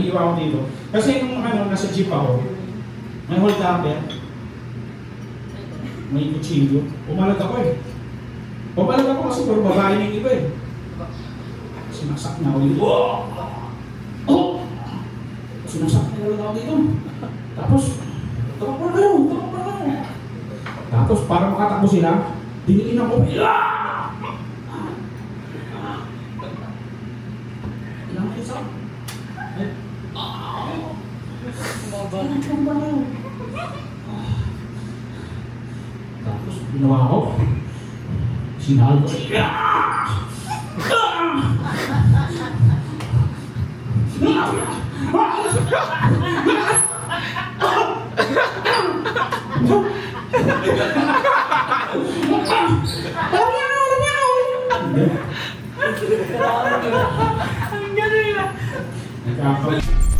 naiiwa ako dito. Kasi nung nasa jeep ako, may hold upper, may kutsilyo. Umalag ako eh. Pumalag ako kasi puro babae ng iba eh. Sinasak na ako dito. Oh! Sinasak na lang ako dito. Tapos, takap na kayo. Tapos, para makatakbo sila, diniin ako. Ilang isa? Tapos, ginawa ko. Sinahal ko. Ang galing na!